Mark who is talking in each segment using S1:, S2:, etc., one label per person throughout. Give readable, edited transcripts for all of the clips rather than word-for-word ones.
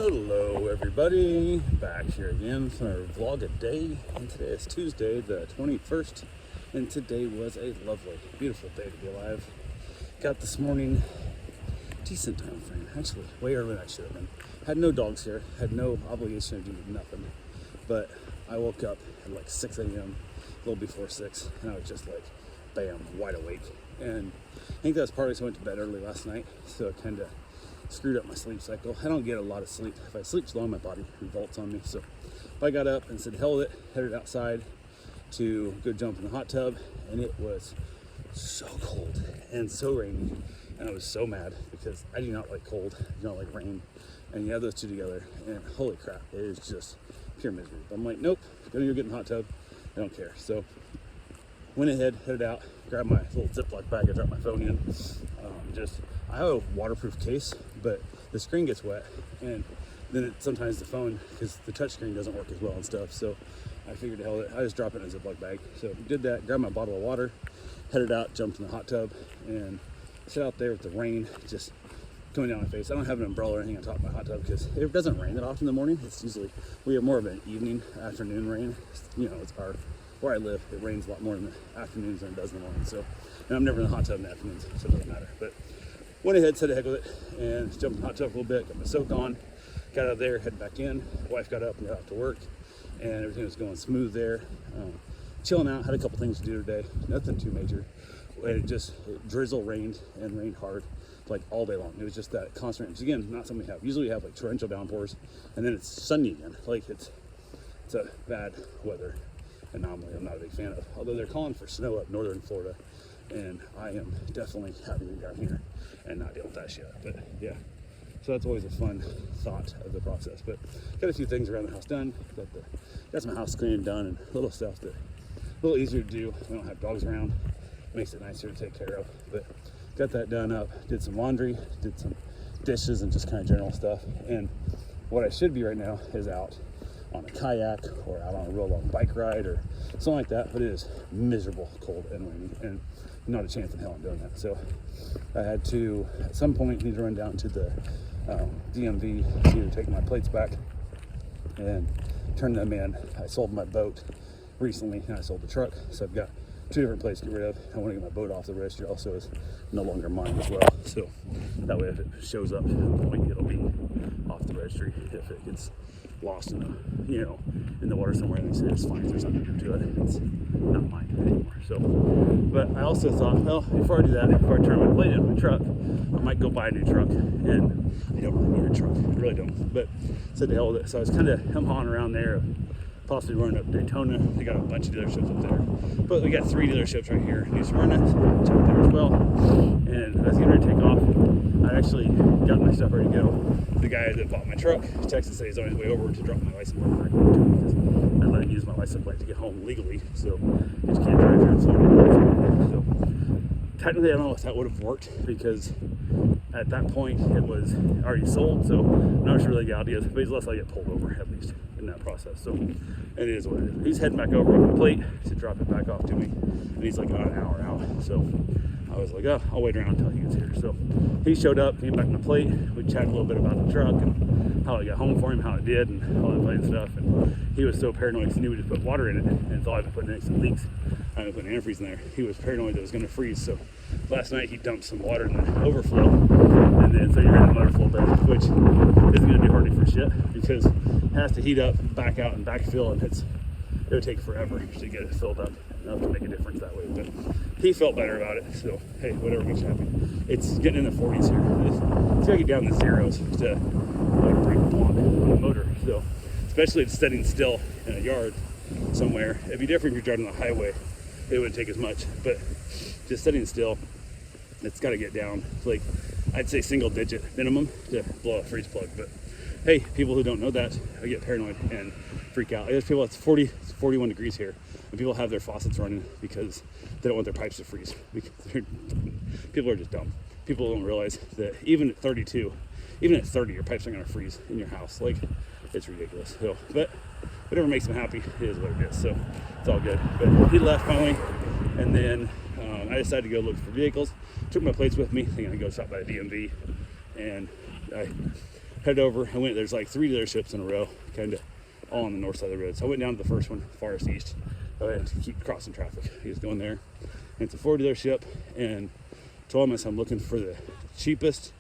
S1: Hello everybody, back here again for our vlog a day, and today is Tuesday the 21st, and today was a lovely, beautiful day to be alive. Got this morning, decent time frame, actually way earlier than I should have been. Had no dogs here, had no obligation to do nothing, but I woke up at like 6 a.m, a little before 6, and I was just like, bam, wide awake. And I think that's partly because I went to bed early last night, so it kind of screwed up my sleep cycle. I don't get a lot of sleep. If I sleep slow, my body revolts on me. So I got up and said, hell with it, headed outside to go jump in the hot tub, and it was so cold and so rainy, and I was so mad because I do not like cold, I do not like rain, and you have those two together, and holy crap, it is just pure misery. But I'm like, nope, gonna go get in the hot tub, I don't care. So went ahead, headed out, grabbed my little Ziploc bag, I dropped my phone in. I have a waterproof case, but the screen gets wet, and then sometimes the phone, because the touch screen doesn't work as well and stuff, so I figured hell, I just drop it in a Ziploc bag. So did that, grabbed my bottle of water, headed out, jumped in the hot tub, and sit out there with the rain just coming down my face. I don't have an umbrella or anything on top of my hot tub because it doesn't rain that often in the morning. It's usually, we have more of an evening, afternoon rain. You know, it's where I live, it rains a lot more in the afternoons than it does in the morning. So, and I'm never in the hot tub in the afternoons, so it doesn't matter. But went ahead, said a heck with it, and jumped in the hot tub a little bit, got my soak on, got out of there, headed back in. Wife got up and got out to work, and everything was going smooth there. Chilling out, had a couple things to do today, nothing too major. It drizzle rained and rained hard like all day long. It was just that constant rain, which again, not something we have. Usually we have like torrential downpours, and then it's sunny again. Like it's a bad weather anomaly I'm not a big fan of. Although they're calling for snow up northern Florida, and I am definitely having it down here and not dealing with that shit. But yeah, so that's always a fun thought of the process. But got a few things around the house done. Got some house cleaning done and little stuff that a little easier to do. We don't have dogs around. Makes it nicer to take care of. But got that done up. Did some laundry, did some dishes, and just kind of general stuff. And what I should be right now is out on a kayak or out on a real long bike ride or something like that, but it is miserable, cold and rainy, and not a chance in hell I'm doing that. So I had to, at some point, need to run down to the DMV to either take my plates back and turn them in. I sold my boat recently, and I sold the truck, so I've got two different plates to get rid of. I want to get my boat off the registry, also is no longer mine as well, so that way if it shows up at the point, it'll be off the registry. If it gets lost in the water somewhere, and they say it's fine, there's nothing to do to it, it's not mine anymore. So, but I also thought, well, before I do that, before I turn my plate in my truck, I might go buy a new truck, and I don't really need a truck, I really don't, but said to hell with it. So I was kind of hawing around there, possibly running up Daytona. They got a bunch of dealerships up there, but we got 3 dealerships right here in East Smyrna, so check there as well. And I was getting ready to take off. I actually got my stuff ready to go. The guy that bought my truck texted, said he's on his way over to drop my license plate because I let him use my license plate to get home legally, so you just can't drive here in Florida. So technically, I don't know if that would have worked because at that point it was already sold, so I'm not sure the legality is, but he's less likely to get pulled over at least in that process. So it is what it is. He's heading back over on the plate to drop it back off to me, and he's like about an hour out. So I was like, oh, I'll wait around until he gets here. So he showed up, came back on the plate. We chatted a little bit about the truck and how it got home for him, how it did, and all that fun stuff. And he was so paranoid because he knew we just put water in it and thought I'd been putting in some leaks. I had put an antifreeze in there. He was paranoid that it was going to freeze. So last night he dumped some water in the overflow, and then so you're in the motor flow bed, which isn't going to do hardly for shit because it has to heat up, back out, and backfill, and it would take forever to get it filled up enough to make a difference that way. But he felt better about it, so hey, whatever makes you happy. It's getting in the 40s here. It's got to get down in the zeros to like break the block on the motor. So especially if it's sitting still in a yard somewhere. It'd be different if you're driving on the highway. It wouldn't take as much, but just sitting still, it's got to get down like I'd say single digit minimum to blow a freeze plug. But hey, people who don't know that, I get paranoid and freak out. There's people, it's 41 degrees here, and people have their faucets running because they don't want their pipes to freeze. Because people are just dumb. People don't realize that even at 32, even at 30, your pipes are going to freeze in your house. Like, it's ridiculous. So, but whatever makes them happy, it is what it is. So it's all good. But he left finally, and then I decided to go look for vehicles. Took my plates with me, thinking I'd go stop by the DMV, and I head over. I went, there's like 3 dealerships in a row, kind of all on the north side of the road. So I went down to the first one, farthest east. I had to keep crossing traffic. He was going there. And it's a Ford dealership, and told him, I'm looking for the cheapest,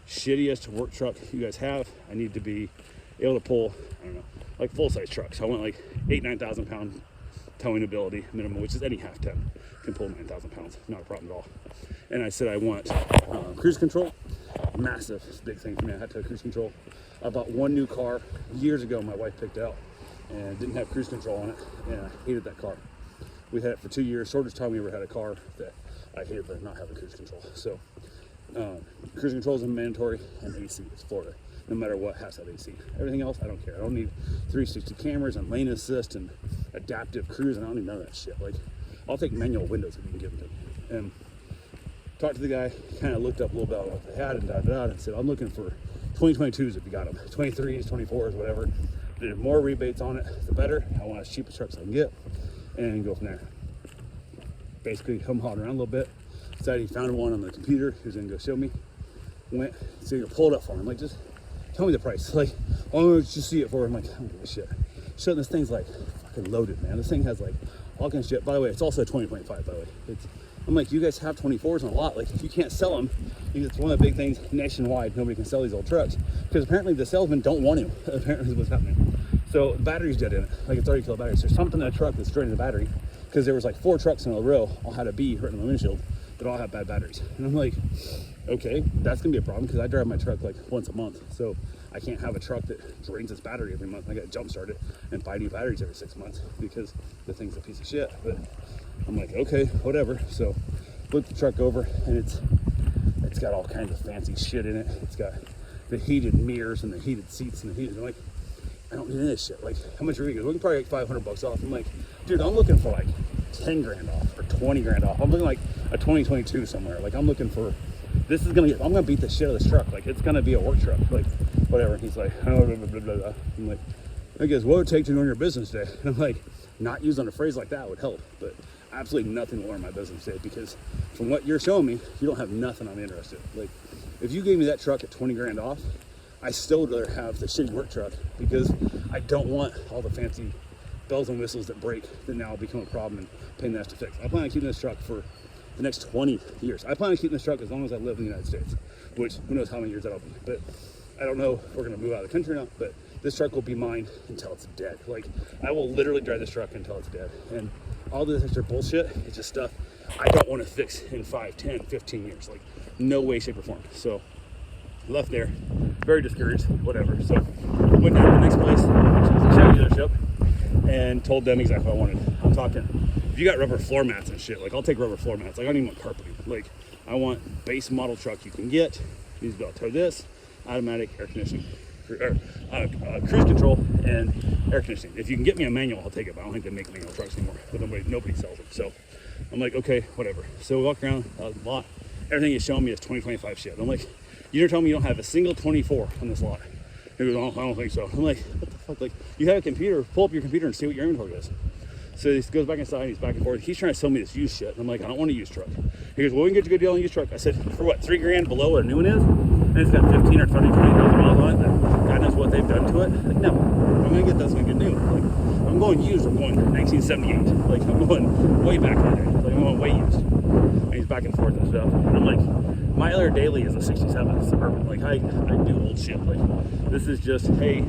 S1: shittiest work truck you guys have. I need to be able to pull, I don't know, like full-size trucks. So I went like 9,000 pound towing ability minimum, which is any half ton can pull 9,000 pounds, not a problem at all. And I said I want cruise control, massive, big thing for me. I had to have cruise control. I bought one new car years ago. My wife picked out and didn't have cruise control on it, and I hated that car. We had it for 2 years, shortest time we ever had a car that I hated for not having cruise control. So cruise control is mandatory, and AC is Florida. No matter what, has to have AC. Everything else, I don't care. I don't need 360 cameras and lane assist and adaptive cruise, and I don't need none of that shit. Like, I'll take manual windows if you can give them to me. And talked to the guy, kind of looked up a little bit what they had, and said, I'm looking for 2022s if you got them, 23s, 24s, whatever. The more rebates on it, the better. I want as cheap as trucks I can get, and go from there. Basically, hum hawing around a little bit. Decided he found one on the computer. He was gonna go show me. Went, so you pull it up for him. Like, just tell me the price. Like, oh, just see it for him. I'm like, I don't give a shit. So this thing's like fucking loaded, man. This thing has like all kinds of shit. By the way, it's also a 2025, by the way. I'm like, you guys have 24s on a lot. Like, if you can't sell them, it's one of the big things nationwide. Nobody can sell these old trucks because apparently the salesmen don't want to. Apparently, is what's happening. So the battery's dead in it. Like, it's already killed batteries. There's something in the truck that's draining the battery because there was like 4 trucks in a row all had a B right in the windshield that all have bad batteries. And I'm like, okay, that's gonna be a problem because I drive my truck like once a month. So I can't have a truck that drains its battery every month. I gotta jump start it and buy new batteries every 6 months because the thing's a piece of shit. But I'm like, okay, whatever. So looked the truck over, and it's got all kinds of fancy shit in it. It's got the heated mirrors and the heated seats and the heated, I'm like, I don't need any of this shit. Like, how much are you? We can probably get $500 off. I'm like, dude, I'm looking for like 10 grand off or 20 grand off. I'm looking like a 2022 somewhere. Like, I'm looking for, this is gonna get, I'm gonna beat the shit out of this truck. Like, it's gonna be a work truck. Like, whatever. And he's like, oh, blah, blah, blah, blah, blah. I'm like, I guess what would it take to earn your business day? And I'm like, not using a phrase like that would help, but absolutely nothing will earn my business day because from what you're showing me, you don't have nothing I'm interested in. Like, if you gave me that truck at 20 grand off, I still would rather have the shitty work truck because I don't want all the fancy bells and whistles that break that now become a problem and pain in the ass to fix. I plan on keeping this truck for the next 20 years. I plan on keeping this truck as long as I live in the United States, which who knows how many years that'll be. But I don't know if we're gonna move out of the country or not, but this truck will be mine until it's dead. Like, I will literally drive this truck until it's dead. And all this extra bullshit is just stuff I don't want to fix in 5, 10, 15 years. Like, no way, shape, or form. So left there, very discouraged, whatever. So went down to the next place, which was a Chevy dealership, and told them exactly what I wanted. I'm talking, if you got rubber floor mats and shit, like, I'll take rubber floor mats. Like, I don't even want carpeting. Like, I want base model truck you can get. You just be able to tow this, automatic air conditioning, cruise control, and air conditioning. If you can get me a manual, I'll take it, but I don't think they make manual trucks anymore. But nobody sells them. So I'm like, okay, whatever. So we walk around a lot. Everything he's showing me is 2025 shit. I'm like, you're telling me you don't have a single 24 on this lot? He goes, oh, I don't think so. I'm like, what the fuck? Like, you have a computer, pull up your computer and see what your inventory is. So he goes back inside, he's back and forth. He's trying to sell me this used shit. And I'm like, I don't want a used truck. He goes, well, we can get you a good deal on a used truck. I said, for what, 3 grand below what a new one is? And it's got 15 or 30, 20,000 miles on it. And God knows what they've done to it. Like, no, I'm gonna get this one good new. Like, I'm going used, I'm going 1978. Like, I'm going way back in there. Like, I'm going way used. And he's back and forth and stuff. And I'm like, my other daily is a 67 Suburban. Like, I do old shit. Like, this is just, hey,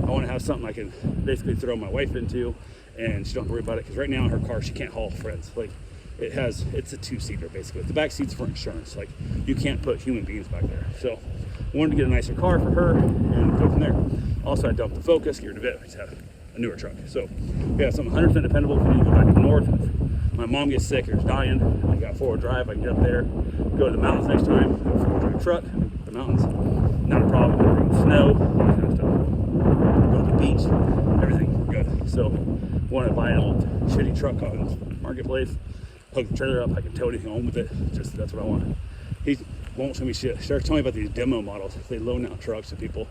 S1: I want to have something I can basically throw my wife into, and she don't have to worry about it. Because right now in her car, she can't haul friends. Like, it's a 2-seater basically. The back seat's for insurance. Like, you can't put human beings back there. So, I wanted to get a nicer car for her and go from there. Also, I dumped the Focus, geared a bit. I just had a newer truck. So, we have something 100% dependable. If we need to go back to the north, my mom gets sick or is dying, I got 4-wheel drive. I can get up there, go to the mountains next time, go 4-wheel drive truck, the mountains, not a problem. Snow, all that kind of stuff. Go to the beach, everything good. So, wanted to buy an old shitty truck on Marketplace, hook the trailer up, I can tow anything home with it. Just, that's what I want. He won't show me shit. He starts telling me about these demo models. They loan out trucks to people,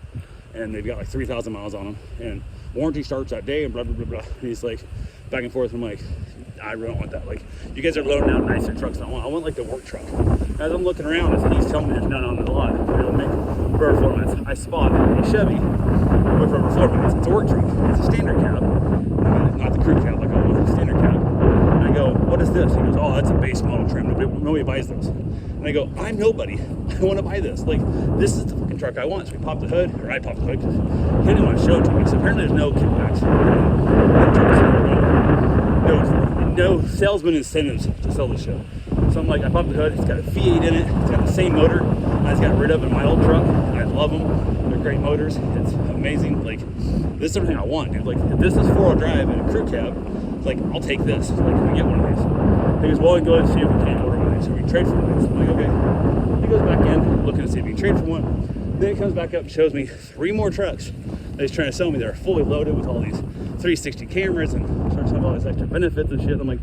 S1: and they've got like 3,000 miles on them, and warranty starts that day, and blah, blah, blah, blah. And he's like, back and forth. I'm like, I really don't want that. Like, you guys are loading out nicer trucks than I want. I want like the work truck. As I'm looking around, as he's telling me there's none on the lot, it'll make rubber floor mats. I spot a Chevy with rubber floor mats. It's a work truck. It's a standard cab, not the crew cab like I want. It's a standard cab. And I go, what is this? He goes, oh, that's a base model trim. Nobody buys those. And I go, I'm nobody. I want to buy this. Like, this is the fucking truck I want. So we popped the hood, or I popped the hood because he didn't want to show it to me. So apparently there's no kickbacks. No salesman incentives to sell this shit. So I'm like, I popped the hood. It's got a V8 in it. It's got the same motor I got rid of in my old truck. I love them. They're great motors. It's amazing. Like, this is everything I want, dude. Like, if this is 4-wheel drive and a crew cab, it's like, I'll take this. Like, can we get one of these? He goes, well, go and see if we can order one of these. So we trade for one of these. I'm like, okay. He goes back in, looking to see if he can trade for one. Then he comes back up and shows me 3 more trucks that he's trying to sell me. They're fully loaded with all these 360 cameras and starts having all these extra benefits and shit. I'm like,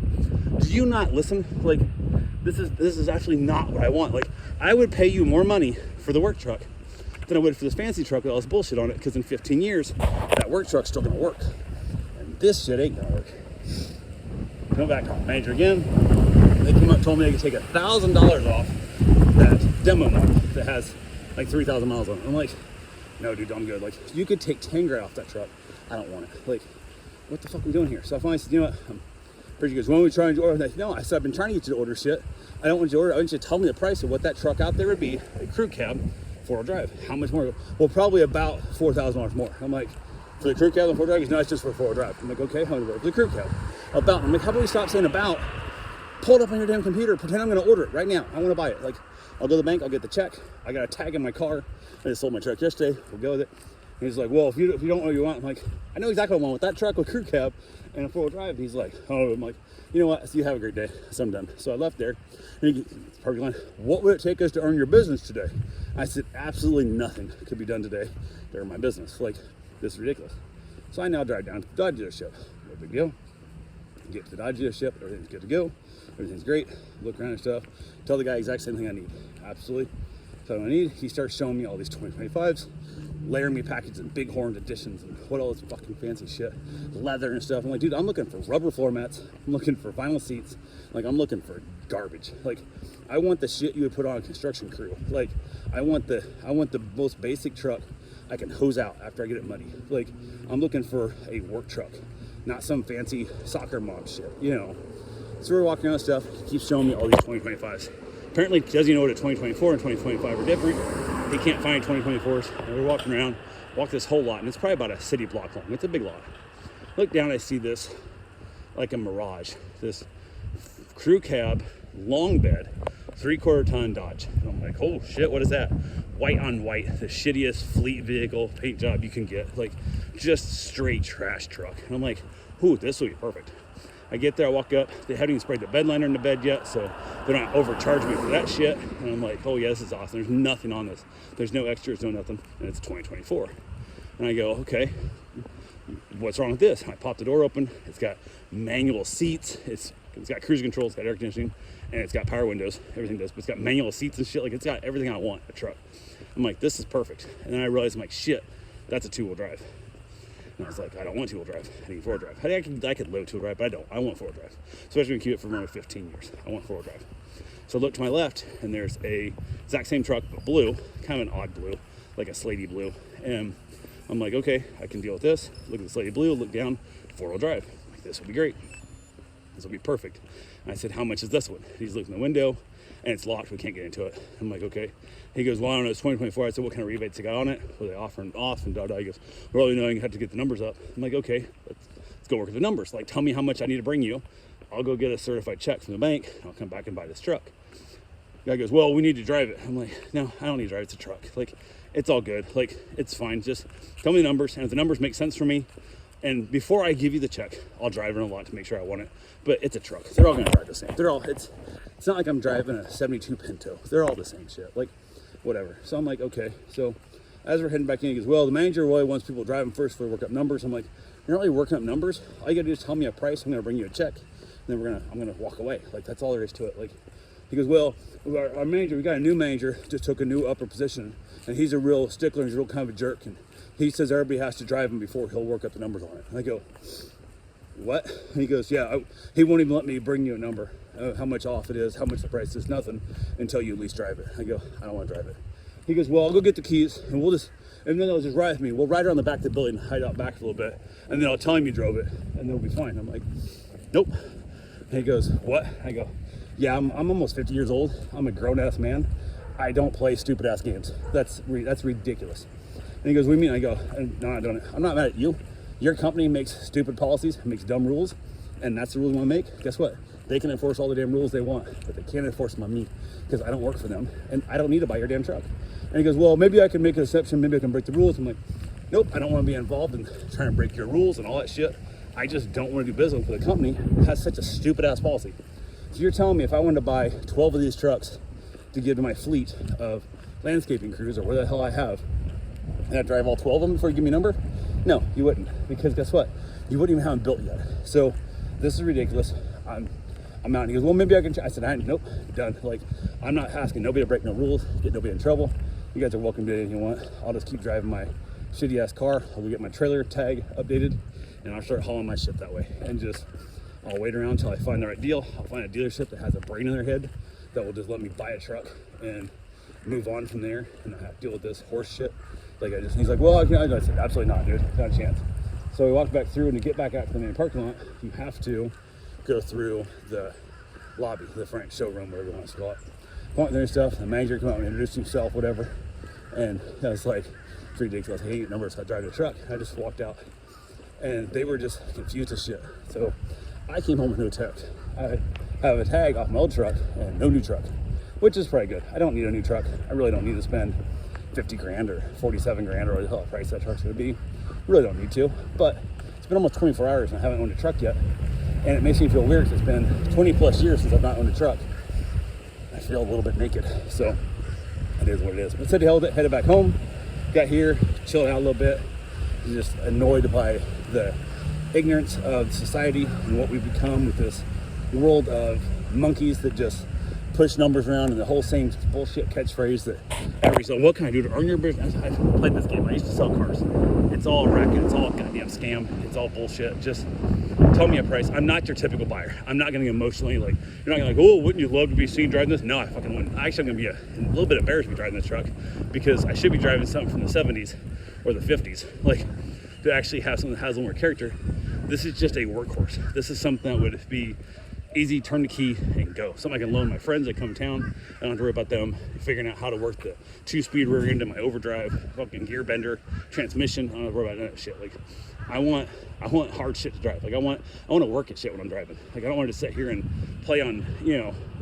S1: do you not listen? Like, this is actually not what I want. Like, I would pay you more money for the work truck than I would for this fancy truck with all this bullshit on it, because in 15 years, that work truck's still gonna work. And this shit ain't gonna work. Come back on manager again. They came up and told me they could take $1,000 off that demo model that has like 3,000 miles on it. I'm like, no, dude, I'm good. Like, you could take 10 grand off that truck. I don't want it. Like, what the fuck are we doing here? So I finally said, you know what? Bridget goes, when are we trying to order? And I said, no, I said, I've been trying to get you to order shit. I don't want you to order. I want you to tell me the price of what that truck out there would be, a crew cab, 4-wheel drive. How much more? Well, probably about $4,000 more. I'm like, for the crew cab and 4-wheel drive? He goes, no, it's just for 4-wheel drive. I'm like, okay, how much for the crew cab? About. I'm like, how about we stop saying about? Pull it up on your damn computer. Pretend I'm going to order it right now. I want to buy it. Like, I'll go to the bank. I'll get the check. I got a tag in my car. I just sold my truck yesterday. We'll go with it. And he's like, well, if you don't know what you want, I'm like, I know exactly what I want with that truck with crew cab and a 4-wheel drive. And he's like, oh, I'm like, you know what? So you have a great day. So I'm done. So I left there. And he parking line, what would it take us to earn your business today? I said, absolutely nothing could be done today to earn my business. Like, this is ridiculous. So I now drive down to the Dodge dealership. No big deal. Get to the Dodge dealership. Everything's good to go. Everything's great. Look around and stuff. Tell the guy exact same thing I need. Absolutely. Tell him what I need. He starts showing me all these 2025s. Layering me packages and bighorn editions and what all this fucking fancy shit, leather and stuff. I'm like, dude, I'm looking for rubber floor mats. I'm looking for vinyl seats. Like, I'm looking for garbage. Like, I want the shit you would put on a construction crew. Like, I want the most basic truck I can hose out after I get it muddy. Like, I'm looking for a work truck, not some fancy soccer mom shit, you know. So we're walking around and stuff. He keeps showing me all these 2025s. Apparently, he doesn't know what a 2024 and 2025 are different. He can't find 2024s. And we're walking around, walk this whole lot, and it's probably about a city block long. It's a big lot. Look down, I see this, like a Mirage, this crew cab, long bed, 3/4 ton Dodge. And I'm like, oh shit, what is that? White on white, the shittiest fleet vehicle paint job you can get. Like, just straight trash truck. And I'm like, ooh, this will be perfect. I get there, I walk up, they haven't even sprayed the bed liner in the bed yet, so they're not overcharging me for that shit. And I'm like, oh yeah, this is awesome. There's nothing on this. There's no extras, no nothing, and it's 2024. And I go, okay, what's wrong with this? And I pop the door open. It's got manual seats. It's got cruise control, it's got air conditioning, and it's got power windows. Everything does, but it's got manual seats and shit. Like, it's got everything I want a truck. I'm like, this is perfect. And then I realized, I'm like, shit, that's a 2-wheel drive. And I was like, I don't want 2-wheel drive. I need 4-wheel drive. I could load 2-wheel drive, but I don't. I want 4-wheel drive. Especially when you keep it for more than 15 years. I want 4-wheel drive. So I look to my left, and there's a exact same truck, but blue, kind of an odd blue, like a slatey blue. And I'm like, okay, I can deal with this. Look at the slatey blue, look down, 4-wheel drive. I'm like, this will be great. This will be perfect. And I said, how much is this one? He's looking in the window, and it's locked. We can't get into it. I'm like, okay. He goes, well, I don't know, it's 2024. I said, what kind of rebates they got on it? Were they offering off? And da-da. He goes, well, you know, you have to get the numbers up. I'm like, okay, let's go work with the numbers. Like, tell me how much I need to bring you. I'll go get a certified check from the bank. And I'll come back and buy this truck. The guy goes, well, we need to drive it. I'm like, no, I don't need to drive it. It's a truck. Like, it's all good. Like, it's fine. Just tell me the numbers. And if the numbers make sense for me, and before I give you the check, I'll drive it a lot to make sure I want it. But it's a truck. They're all going to drive the same. They're all, it's not like I'm driving a 72 Pinto. They're all the same shit. Like, whatever. So I'm like, okay. So as we're heading back in, he goes, well, the manager really wants people to drive them first before we work up numbers. I'm like, you're not really working up numbers. All you got to do is tell me a price. I'm going to bring you a check. And then I'm going to walk away. Like, that's all there is to it. Like, he goes, well, our manager, we got a new manager, just took a new upper position. And he's a real stickler. He's a real kind of a jerk. And he says everybody has to drive him before he'll work up the numbers on it. And I go, what? And he goes, yeah, he won't even let me bring you a number, how much off it is, how much the price is, nothing, until you at least drive it. I go, I don't want to drive it. He goes, well, I'll go get the keys and and then they'll just ride with me. We'll ride around the back of the building, hide out back a little bit, and then I'll tell him you drove it, and then we'll be fine. I'm like, nope. And he goes, what? I go, yeah, I'm almost 50 years old. I'm a grown-ass man. I don't play stupid-ass games. That's ridiculous. And he goes, what do you mean? I go, no, I don't. I'm not mad at you. Your company makes stupid policies, makes dumb rules, and that's the rules you want to make. Guess what? They can enforce all the damn rules they want, but they can't enforce them on me because I don't work for them, and I don't need to buy your damn truck. And he goes, well, maybe I can make an exception. Maybe I can break the rules. I'm like, nope, I don't want to be involved in trying to break your rules and all that shit. I just don't want to do business with a company that has such a stupid-ass policy. So you're telling me if I wanted to buy 12 of these trucks to give to my fleet of landscaping crews or what the hell I have, and I'd drive all 12 of them before you give me a number? No, you wouldn't, because guess what? You wouldn't even have them built yet. So this is ridiculous. I'm out. And he goes, well, maybe I can. I said, nope, done. Like, I'm not asking nobody to break no rules, get nobody in trouble. You guys are welcome to do anything you want. I'll just keep driving my shitty ass car. I'll go get my trailer tag updated, and I'll start hauling my shit that way. And just, I'll wait around until I find the right deal. I'll find a dealership that has a brain in their head that will just let me buy a truck and move on from there and not have to deal with this horse shit. Like, he's like, well, I said, absolutely not, dude, not a chance. So we walked back through, and to get back out to the main parking lot, you have to go through the lobby, the front showroom, whatever you want to call it. Went there and stuff. The manager came out and introduced himself, whatever. And I was like, it's ridiculous. I hate numbers. I drive the truck. I just walked out, and they were just confused as shit. So I came home with no tag. I have a tag off my old truck and no new truck, which is probably good. I don't need a new truck. I really don't need to spend 50 grand or 47 grand or what the hell price that truck's gonna be. Really don't need to. But it's been almost 24 hours and I haven't owned a truck yet. And it makes me feel weird because it's been 20 plus years since I've not owned a truck. I feel a little bit naked, so it is what it is. But said held it, headed back home, got here, chilled out a little bit, just annoyed by the ignorance of society and what we've become with this world of monkeys that just push numbers around and the whole same bullshit catchphrase that every so what can I do to earn your business? I played this game. I used to sell cars. It's all racket. It's all a goddamn scam. It's all bullshit. Just tell me a price. I'm not your typical buyer. I'm not going to emotionally you're not going to oh, wouldn't you love to be seen driving this? No, I fucking wouldn't. Actually, I'm going to be a little bit embarrassed to be driving this truck because I should be driving something from the 70s or the 50s, to actually have something that has a little more character. This is just a workhorse. This is something that would be easy, turn the key and go. Something I can loan my friends that come to town. I don't have to worry about them figuring out how to work the 2-speed rear end of my overdrive, fucking gear bender, transmission. I don't have to worry about that shit. I want hard shit to drive. I want to work at shit when I'm driving. I don't want to sit here and play on,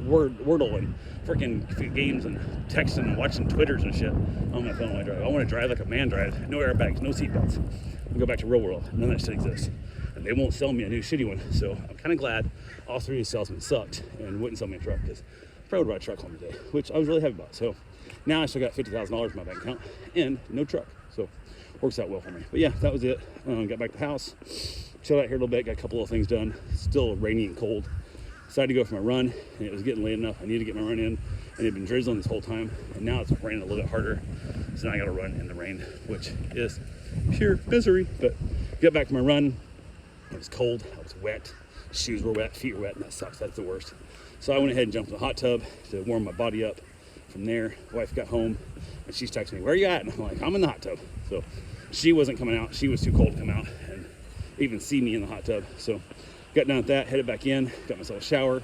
S1: Wordle and freaking games and texting and watching Twitters and shit on my phone when I drive. I want to drive like a man drives, no airbags, no seatbelts. And go back to real world. None of that shit exists. And they won't sell me a new shitty one. So I'm kind of glad all three of these salesmen sucked and wouldn't sell me a truck because I probably would ride a truck home today, which I was really happy about. So now I still got $50,000 in my bank account and no truck. So works out well for me. But yeah, that was it. Got back to the house, chilled out here a little bit, got a couple of things done. Still rainy and cold. Decided to go for my run, and it was getting late enough. I needed to get my run in, and it had been drizzling this whole time. And now it's raining a little bit harder. So now I got to run in the rain, which is pure misery. But got back to my run. It was cold. I was wet. Shoes were wet. Feet were wet, and that sucks. That's the worst. So I went ahead and jumped in the hot tub to warm my body up. From there, wife got home, and she's texting me, "Where are you at?" And I'm like, "I'm in the hot tub." So she wasn't coming out. She was too cold to come out and even see me in the hot tub. So got done with that, headed back in, got myself a shower.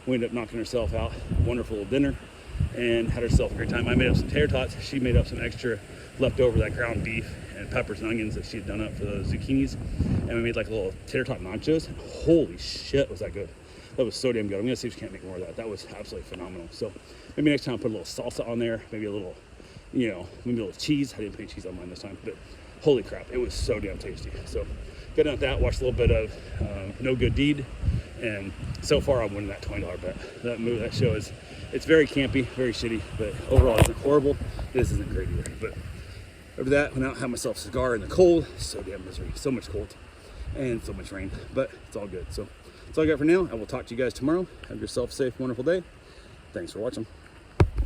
S1: We ended up knocking herself out. Wonderful little dinner, and had herself a great time. I made up some tater tots. She made up some extra leftover that ground beef and peppers and onions that she had done up for the zucchinis. And we made like a little tater tot nachos. And holy shit, was that good. That was so damn good. I'm gonna see if she can't make more of that. That was absolutely phenomenal. So maybe next time I'll put a little salsa on there, maybe a little, maybe a little cheese. I didn't put cheese on mine this time, but holy crap, it was so damn tasty. So got done with that, watched a little bit of No Good Deed, and so far I'm winning that $20 bet. That show it's very campy, very shitty, but overall it isn't horrible. This isn't great either. But over that, went out and had myself a cigar in the cold. So damn misery, so much cold and so much rain, but it's all good. So that's all I got for now. I will talk to you guys tomorrow. Have yourself a safe, wonderful day. Thanks for watching.